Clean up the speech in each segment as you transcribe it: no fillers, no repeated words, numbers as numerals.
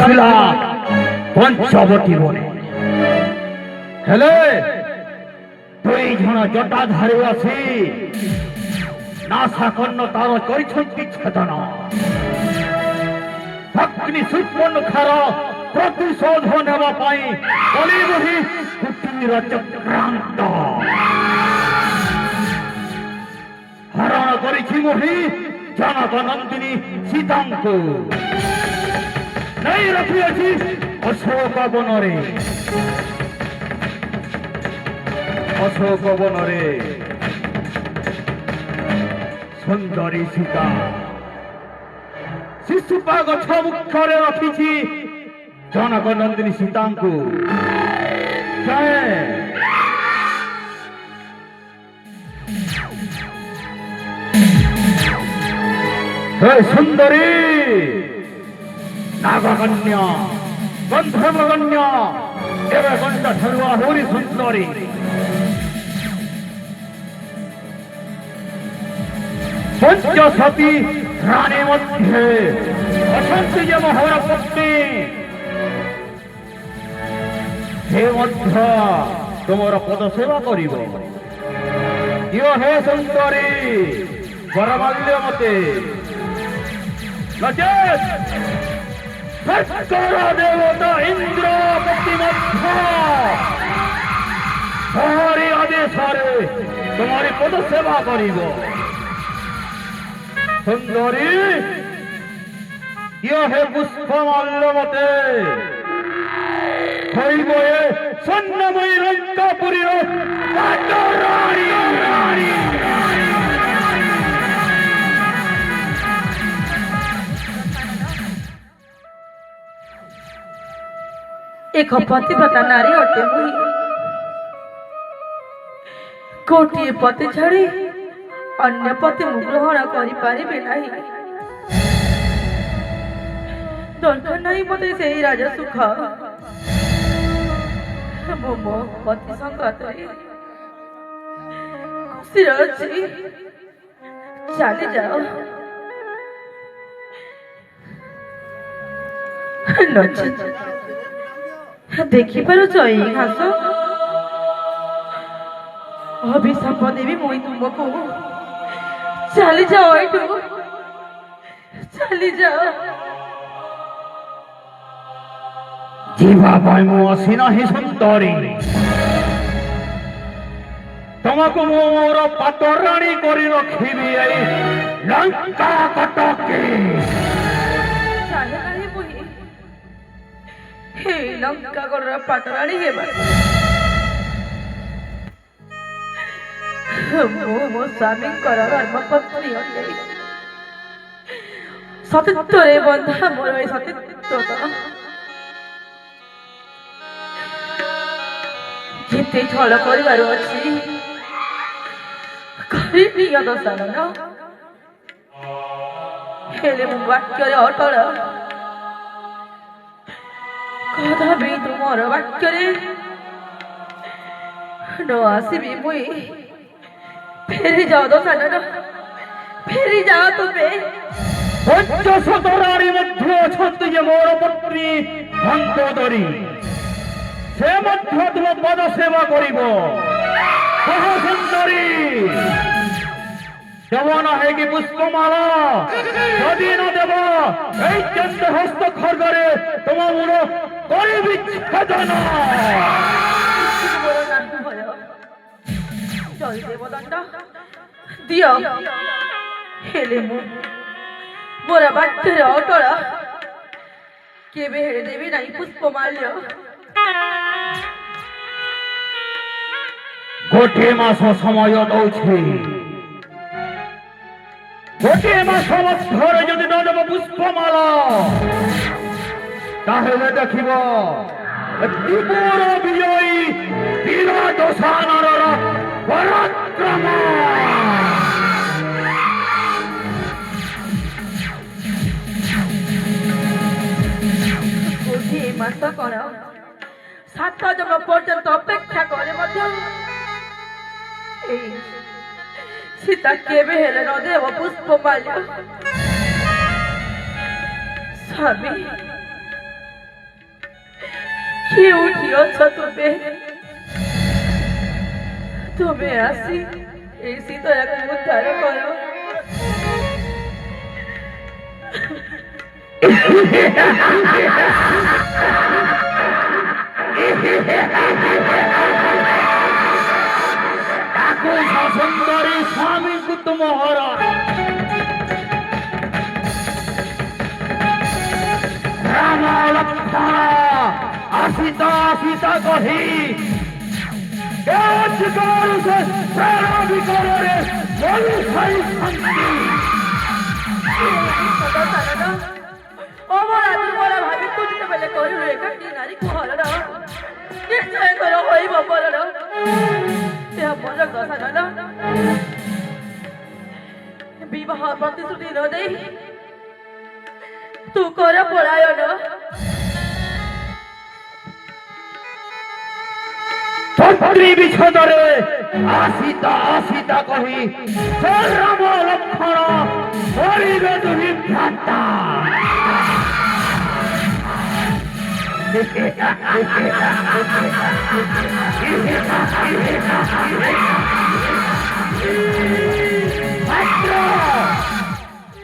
ଥିଲା ପଞ୍ଚବଟୀ ବନେ ହେଲେ ଦୁଇ ଜଣ ଜଟାଧାରୀ ଆସି ନାଶାକର୍ଣ୍ଣ ତାର କରିଛନ୍ତି ଛେଦନ। ଭଗ୍ନି ସୁପର୍ଣ୍ଣଖାର ପ୍ରତିଶୋଧ ନେବା ପାଇଁ କଳିବହି କୁଟୀର ଚକ୍ରାନ୍ତ ହରଣ କରିଛି ମୋହି ଜନକ ନନ୍ଦିନୀ ସୀତାଙ୍କୁ ନେଇ ରଖିଅଛି ଅଶୋକ ବନରେ। ଅଶୋକ ବନରେ ସୁନ୍ଦରୀ ସୀତା ଶିଶୁପା ଗଛ ମୁଖରେ ରଖିଛି ଜନକ ନନ୍ଦିନୀ ସୀତାଙ୍କୁ। ହେ ସୁନ୍ଦରୀ ନାଗକନ୍ୟା ଗନ୍ଧର୍ବକନ୍ୟା ଏବେ ଗଣ୍ଡ ଠାରୁ ଆହୁରି ସୁନ୍ଦରୀ। ପଞ୍ଚସତୀ ରାଣୀ ମଧ୍ୟରେ ଅଛନ୍ତି ଯେ ମୋହର ପତ୍ନୀ ସେ ମଧ୍ୟ ତୁମର ପଦ ସେବା କରିବ। ଦିଅ ହେ ସୁନ୍ଦରୀ ବରମାଲ୍ୟ ମତେ ନଚେତ୍ ସତ୍କର ଦେବତା ଇନ୍ଦ୍ରପତି ମଧ୍ୟ ତମରି ଆଦେଶରେ ତୁମରି ପଦ ସେବା କରିବ। ସୁନ୍ଦରୀ ଦିଅ ହେ ପୁଷ୍ପମାଲ୍ୟ ମତେ ହୋଇବ ଏ ସ୍ୱର୍ଣ୍ଣମୟୀ ଲଙ୍କାପୁରୀର ପାଟରାଣୀ। ଏକ ପତିବ୍ରତା ନାରୀ ଅଟେ ମୁହିଁ। ଗୋଟିଏ ପତି ଛାଡ଼ି ଅନ୍ୟ ପତି ମୁଁ ଗ୍ରହଣ କରିପାରିବି ନାହିଁ। ଦରକାର ନାହିଁ ମୋତେ ସେଇ ରାଜ ସୁଖ। ମୁଁ ମୋ ପତି ସଙ୍ଗତରେ ଖୁସିରେ ଅଛି। ଚାଲିଯାଅ ନଚେତ୍ ଦେଖିପାରୁଛ ଏଇ ଘାସ ଅଭିଶାପ ଦେବି ମୁଁ ତୁମକୁ। ଚାଲିଯାଅ ଏଠୁ ଚାଲିଯାଅ। ଯିବା ପାଇଁ ମୁଁ ଆସି ନାହିଁ ସୁନ୍ଦରୀ। ତମକୁ ମୁଁ ମୋର ପାଟରାଣୀ କରି ରଖିବି ଏଇ ଲଙ୍କା କଟକେ। ଚାଲ ନାହିଁ ମୁହିଁ ଏଇ ଲଙ୍କା ଗଡ଼ର ପାଟରାଣୀ ହେବା। ମୁଁ ମୋ ସ୍ୱାମୀଙ୍କର ଧର୍ମପତ୍ନୀ ଅଟେ। ସତୀତ୍ୱରେ ବନ୍ଧା ମୋର ଏ ସତୀତ୍ୱ ଯେତେ ଛଳ କରିବାର ଅଛି କରିନିଅ ଦଶାନନ। ହେଲେ ମୁଁ ବାକ୍ୟରେ ଅଟଳ। କଦାପି ତୁମର ବାକ୍ୟରେ ନ ଆସିବି ମୁଇଁ। ଫେରି ଯାଅ ଦଶାନନ, ଫେରି ଯାଅ ତୁମେ। ପଞ୍ଚଶତ ରାଣୀ ମଧ୍ୟ ଅଛନ୍ତି ଯେ ମୋର ପତ୍ନୀ ମନ୍ଦୋଦରୀ। ସେ ମଧ୍ୟ ତୁମ ପଦ ସେବା କରିବ। କହ ସୁନ୍ଦରୀ ଦେବ ନାହିଁ କି ପୁଷ୍ପମାଳ? ଯଦି ନ ଦେବ ଏଇ ଚନ୍ଦ୍ର ହସ୍ତ ଖର୍ଗରେ ତୁମ ମୂଳ କରିବି ଛେଦନ। ଜୟଦେବ ଦଣ୍ଡ ଦିଅ। ହେଲେ ମୁଁ ମୋର ବାକ୍ୟରେ ଅଟଳ। କେବେ ହେଲେ ଦେବି ନାହିଁ ପୁଷ୍ପମାଲ୍ୟ। ଗୋଟିଏ ମାସ ସମୟ ଦଉଛି। ଗୋଟିଏ ମାସ ମଧ୍ୟରେ ଯଦି ନ ଦେବ ପୁଷ୍ପମାଳ ତାହେଲେ ଦେଖିବ ତ୍ରିପୁର ବିଜୟୀ ବିରାଟ ସାନରର ପରାକ୍ରମ। ଗୋଟିଏ ମାସ କଣ 7 ଜନ୍ମ ପର୍ଯ୍ୟନ୍ତ ଅପେକ୍ଷା করে ମଧ୍ୟ এই সীতা কেবে হেলে ন দেব পুষ্পমাল্য। স্বামী କିଏ ଉଠି ଅଛ ତୁମେ? ତୁମେ ଆସି এই ସୀତାକୁ ଉଦ୍ଧାର କର। ତାକୁ ସୁନ୍ଦରୀ ସ୍ୱାମୀକୁ ତୁମର ରାମ ଲକ୍ଷ୍ମଣ ଆସିତା ଆସିତା କହି କେଉଁଠିକାରୁ ସେ ପ୍ରେମ ବିକଳରେ ମନୁ ସାରିଛନ୍ତି। ଅମରାଜ ମୋର ଭାବି ତୁ ଯେତେବେଳେ କରିଲୁ ଏକାଠି ନାରୀକୁ ହରଣ ନିଶ୍ଚୟ କର ହୋଇବ ପରଣ। ଏହା ମୋର ଦଶାନନ ବିବାହ ପ୍ରତିଶ୍ରୁତି ନ ଦେଇ ତୁ କର ପଳାୟନ। ଛତ୍ରୀ ବିଚ୍ଛେଦରେ ଆସିତା ଆସିତା କହି ସେ ରାମ ଲକ୍ଷ୍ମଣ କରିବେ ଦୁହି ଭ୍ରାତା।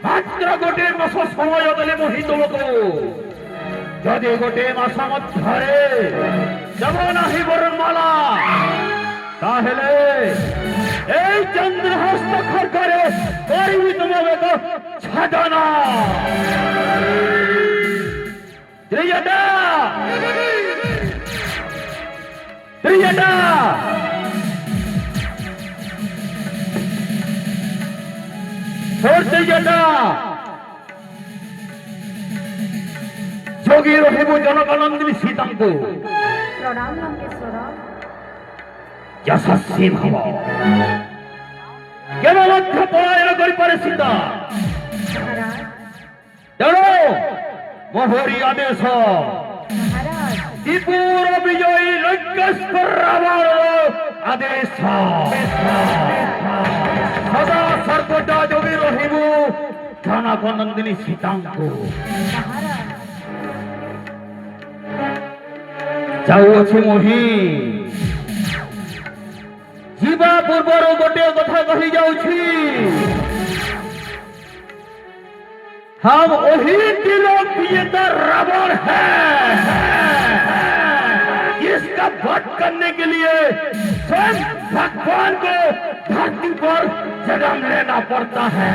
ମାତ୍ର ଗୋଟିଏ ମାସ ସମୟ ଦେଲେ ମୁଁ ତୁମକୁ ଯଦି ଗୋଟିଏ ମାସ ମଧ୍ୟରେ ଦେବ ନାହିଁ ବରମାଲା ତାହେଲେ এই চন্দ্রহস্ত খড়গরে করবি তোমাকে তো ছাদনা। ত্রিজটা ত্রিজটা ত্রিজটা যোগী রহিব জনকানন্দিনী সীতাঙ্কু প্রণাম লঙ্কেশ্বর। যশস্বী ভব কেন মধ্য পলায়ন করিপারে সীতা মহারাজ তেণু মোহরি আদেশ ত্রিপুর বিজয়ী লঙ্কেশ্বর রাবণ আদেশ সদা সর্বদা যোগী রহিব জনকানন্দিনী সীতাঙ্কু। যাଉଅଛି ମୋହି ଯିବା ପୂର୍ବରୁ ଗୋଟିଏ କଥା କହି ଯାଉଛି। हम वही दिलों की ये तो रावण है जिसका वध करने के लिए स्वयं भगवान को धरती पर जन्म लेना पड़ता है।